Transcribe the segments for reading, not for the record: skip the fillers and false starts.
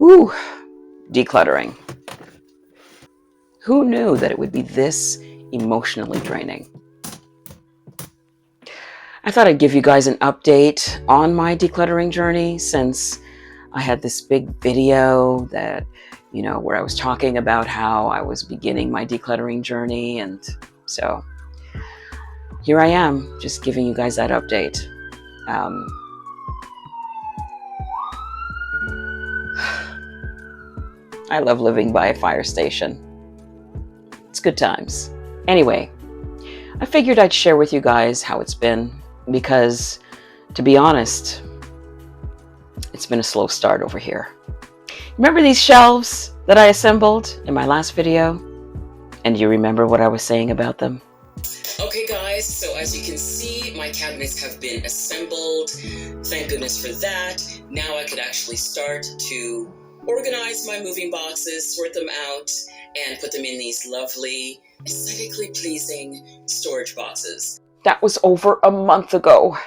Whew, decluttering. Who knew that it would be this emotionally draining? I thought I'd give you guys an update on my decluttering journey, since I had this big video that, where I was talking about how I was beginning my decluttering journey. And so here I am, just giving you guys that update. I love living by a fire station. It's good times. Anyway, I figured I'd share with you guys how it's been, because to be honest, it's been a slow start over here. Remember these shelves that I assembled in my last video? And do you remember what I was saying about them? Okay guys, so as you can see, my cabinets have been assembled. Thank goodness for that. Now I could actually start to organize my moving boxes, sort them out, and put them in these lovely, aesthetically pleasing storage boxes. That was over a month ago.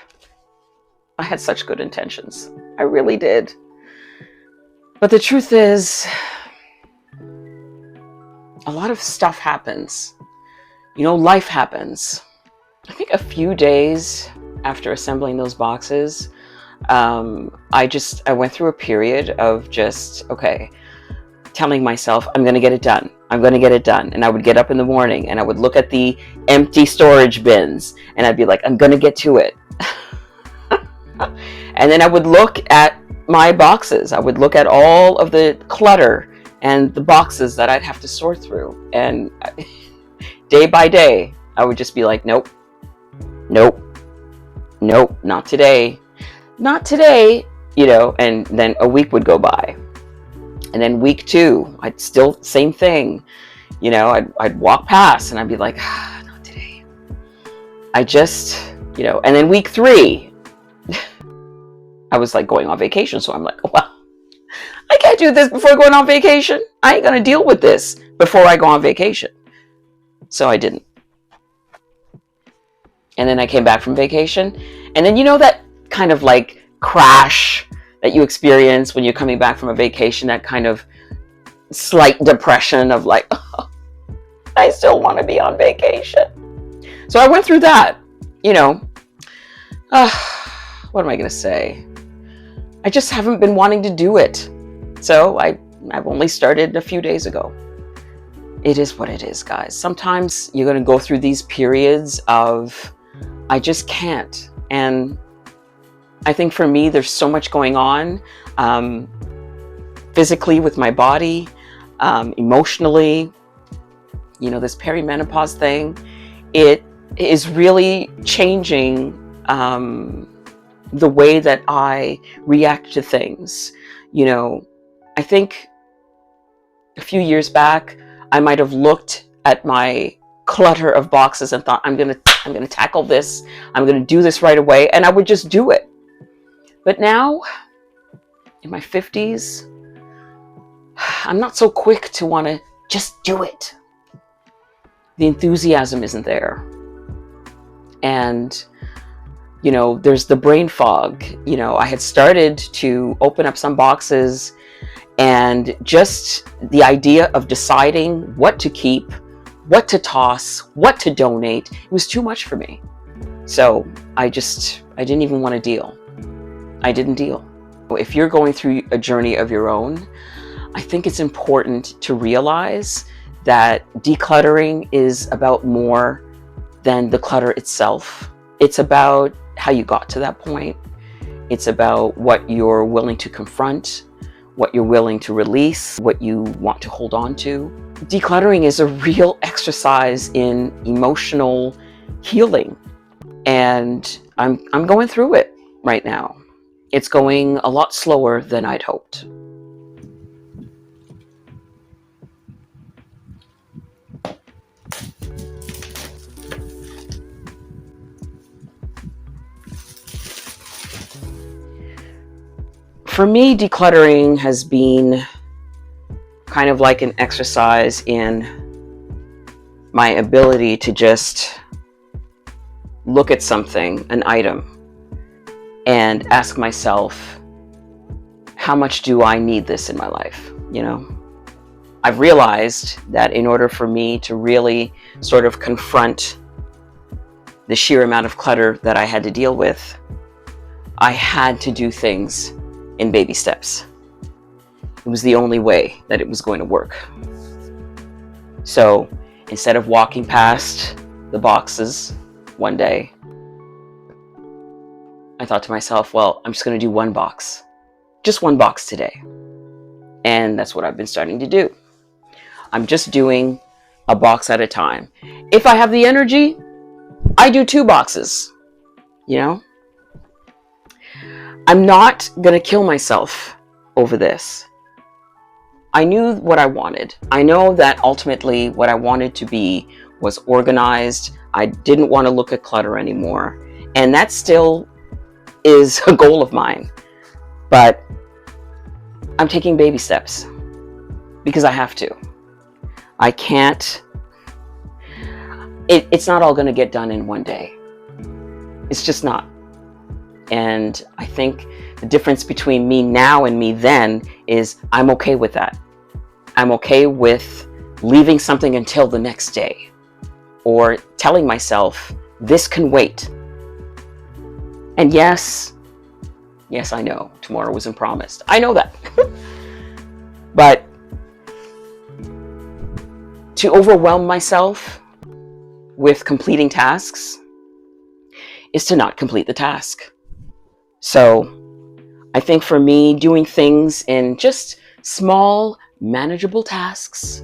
I had such good intentions. I really did. But the truth is, a lot of stuff happens. Life happens. I think a few days after assembling those boxes, I went through a period of just, telling myself, I'm going to get it done. I'm going to get it done. And I would get up in the morning and I would look at the empty storage bins and I'd be like, I'm going to get to it. And then I would look at my boxes. I would look at all of the clutter and the boxes that I'd have to sort through. And day by day, I would just be like, nope, not today. Not today, and then a week would go by. And then week 2, I'd still, same thing. I'd walk past and I'd be like, not today. And then week 3, I was like going on vacation. So I'm like, well, I can't do this before going on vacation. I ain't going to deal with this before I go on vacation. So I didn't. And then I came back from vacation. And then that kind of like crash that you experience when you're coming back from a vacation, that kind of slight depression of like, oh, I still want to be on vacation. So I went through that, what am I going to say? I just haven't been wanting to do it. So I've only started a few days ago. It is what it is, guys. Sometimes you're going to go through these periods of, I just can't. And I think for me, there's so much going on, physically with my body, emotionally, this perimenopause thing, it is really changing the way that I react to things. I think a few years back, I might have looked at my clutter of boxes and thought, I'm gonna tackle this. I'm gonna do this right away, and I would just do it. But now, in my 50s, I'm not so quick to want to just do it. The enthusiasm isn't there. And, there's the brain fog. I had started to open up some boxes, and just the idea of deciding what to keep, what to toss, what to donate, it was too much for me. So I didn't even want to deal. I didn't deal. If you're going through a journey of your own, I think it's important to realize that decluttering is about more than the clutter itself. It's about how you got to that point. It's about what you're willing to confront, what you're willing to release, what you want to hold on to. Decluttering is a real exercise in emotional healing. And I'm going through it right now. It's going a lot slower than I'd hoped. For me, decluttering has been kind of like an exercise in my ability to just look at something, an item, and ask myself, how much do I need this in my life? You know, I've realized that in order for me to really sort of confront the sheer amount of clutter that I had to deal with, I had to do things in baby steps. It was the only way that it was going to work. So instead of walking past the boxes one day, I thought to myself, well, I'm just going to do one box. Just one box today. And that's what I've been starting to do. I'm just doing a box at a time. If I have the energy, I do 2 boxes. You know? I'm not going to kill myself over this. I knew what I wanted. I know that ultimately what I wanted to be was organized. I didn't want to look at clutter anymore. And that still is a goal of mine. But I'm taking baby steps because I have to. I can't. It's not all going to get done in one day. It's just not. And I think the difference between me now and me then is I'm okay with that. I'm okay with leaving something until the next day, or telling myself this can wait. And yes, I know tomorrow wasn't promised. I know that. But to overwhelm myself with completing tasks is to not complete the task. So I think for me, doing things in just small, manageable tasks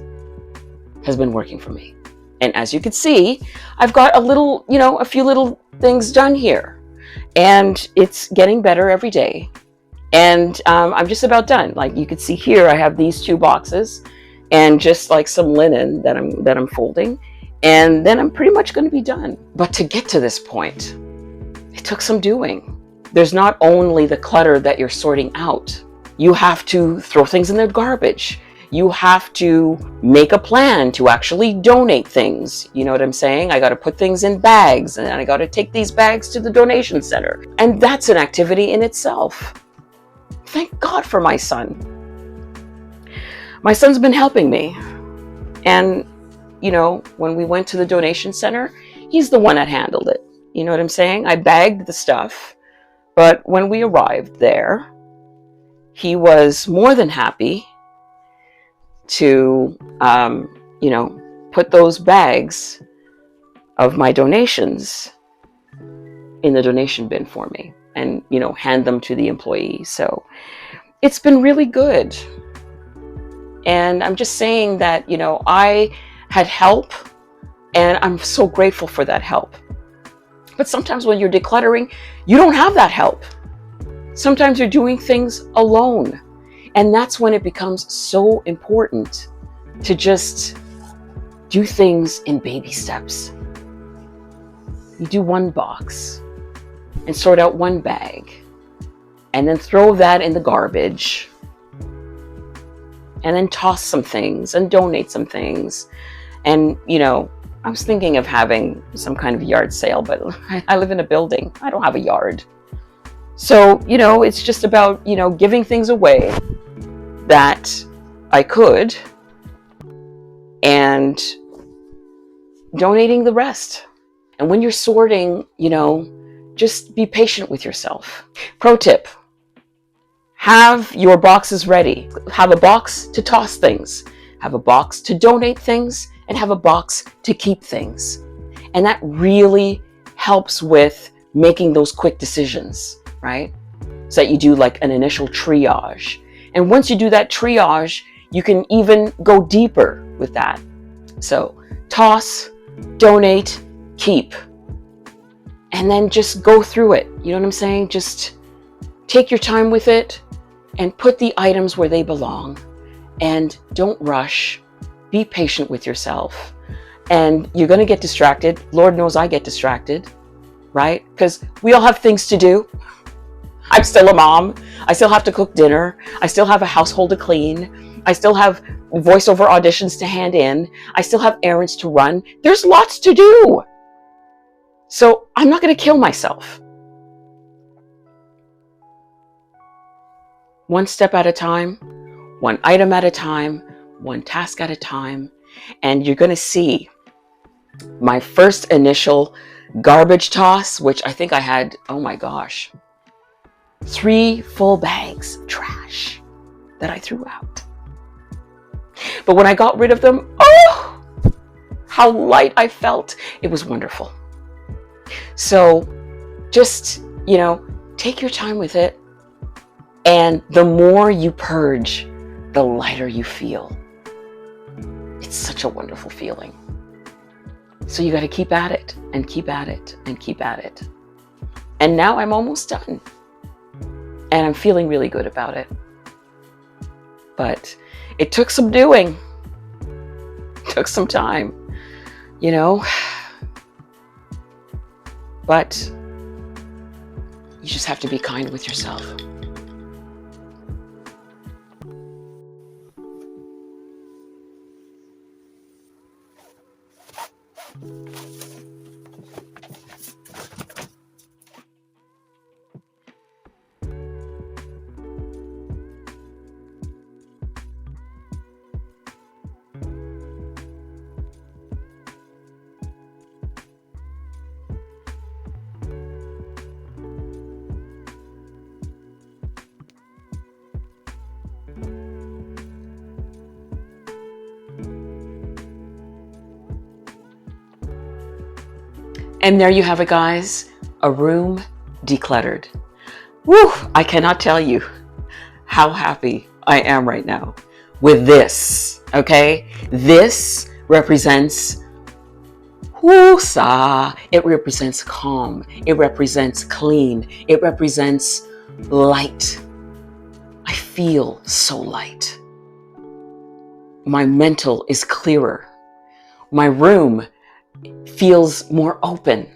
has been working for me. And as you can see, I've got a few little things done here. And it's getting better every day. And I'm just about done. Like you can see here, I have these 2 boxes and just like some linen that I'm folding. And then I'm pretty much going to be done. But to get to this point, it took some doing. There's not only the clutter that you're sorting out. You have to throw things in the garbage. You have to make a plan to actually donate things. You know what I'm saying? I got to put things in bags, and I got to take these bags to the donation center. And that's an activity in itself. Thank God for my son. My son's been helping me. And, when we went to the donation center, he's the one that handled it. You know what I'm saying? I bagged the stuff. But when we arrived there, he was more than happy to, put those bags of my donations in the donation bin for me and, hand them to the employee. So it's been really good. And I'm just saying that, I had help and I'm so grateful for that help. But sometimes when you're decluttering, you don't have that help. Sometimes you're doing things alone. And that's when it becomes so important to just do things in baby steps. You do one box and sort out one bag and then throw that in the garbage and then toss some things and donate some things. And, I was thinking of having some kind of yard sale, but I live in a building. I don't have a yard. So, it's just about, giving things away that I could and donating the rest. And when you're sorting, just be patient with yourself. Pro tip, have your boxes ready. Have a box to toss things, have a box to donate things, and have a box to keep things. And that really helps with making those quick decisions, right? So that you do like an initial triage. And once you do that triage, you can even go deeper with that. So toss, donate, keep. And then just go through it. You know what I'm saying? Just take your time with it and put the items where they belong. And don't rush. Be patient with yourself. And you're going to get distracted. Lord knows I get distracted, right? Because we all have things to do. I'm still a mom. I still have to cook dinner. I still have a household to clean. I still have voiceover auditions to hand in. I still have errands to run. There's lots to do. So I'm not going to kill myself. one step at a time, one item at a time, one task at a time. And you're going to see my first initial garbage toss, which I think I had, oh my gosh, 3 full bags of trash that I threw out. But when I got rid of them, oh, how light I felt. It was wonderful. So just, take your time with it. And the more you purge, the lighter you feel. It's such a wonderful feeling. So you got to keep at it and keep at it and keep at it. And now I'm almost done. And I'm feeling really good about it. But it took some doing. It took some time, But you just have to be kind with yourself. And there you have it, guys. A room decluttered. Woo! I cannot tell you how happy I am right now with this, okay? This represents woo-sa. It represents calm. It represents clean. It represents light. I feel so light. My mental is clearer. My room feels more open.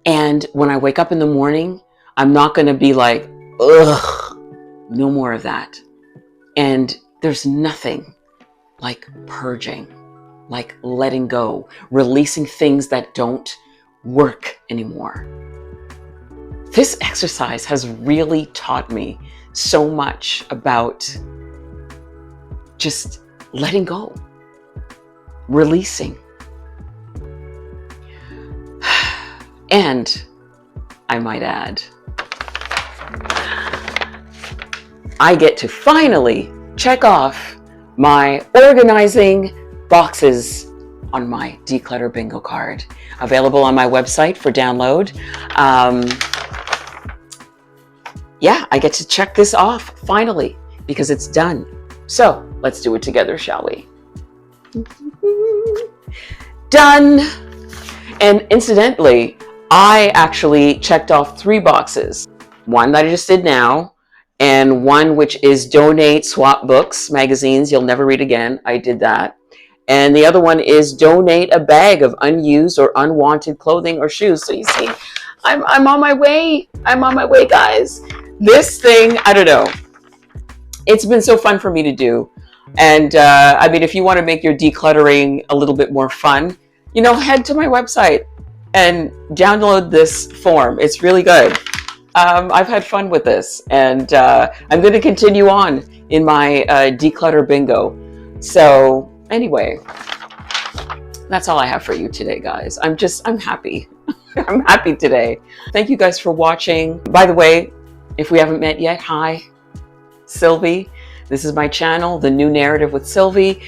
And when I wake up in the morning, I'm not going to be like, ugh, no more of that. And there's nothing like purging, like letting go, releasing things that don't work anymore. This exercise has really taught me so much about just letting go, releasing. And I might add, I get to finally check off my organizing boxes on my Declutter Bingo card, available on my website for download. I get to check this off finally because it's done. So let's do it together, shall we? Done. And incidentally, I actually checked off 3 boxes. One that I just did now, and one which is donate swap books, magazines you'll never read again. I did that. And the other one is donate a bag of unused or unwanted clothing or shoes. So you see, I'm on my way. I'm on my way, guys. This thing, I don't know. It's been so fun for me to do. And if you want to make your decluttering a little bit more fun, head to my website and download this form. It's really good. I've had fun with this, and I'm going to continue on in my declutter bingo. So anyway, that's all I have for you today, guys. I'm happy. I'm happy today. Thank you guys for watching. By the way, if we haven't met yet, hi, Sylvie. This is my channel, The New Narrative with Sylvie.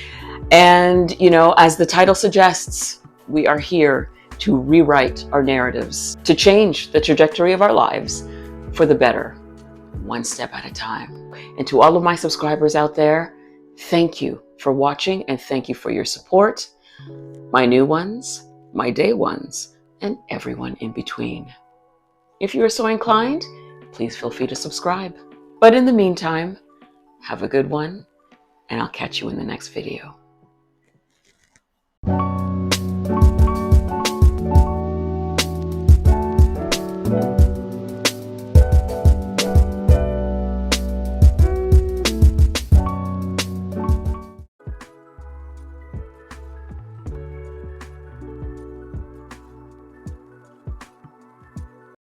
And, as the title suggests, we are here to rewrite our narratives, to change the trajectory of our lives for the better, one step at a time. And to all of my subscribers out there, thank you for watching and thank you for your support. My new ones, my day ones, and everyone in between. If you are so inclined, please feel free to subscribe. But in the meantime, have a good one, and I'll catch you in the next video.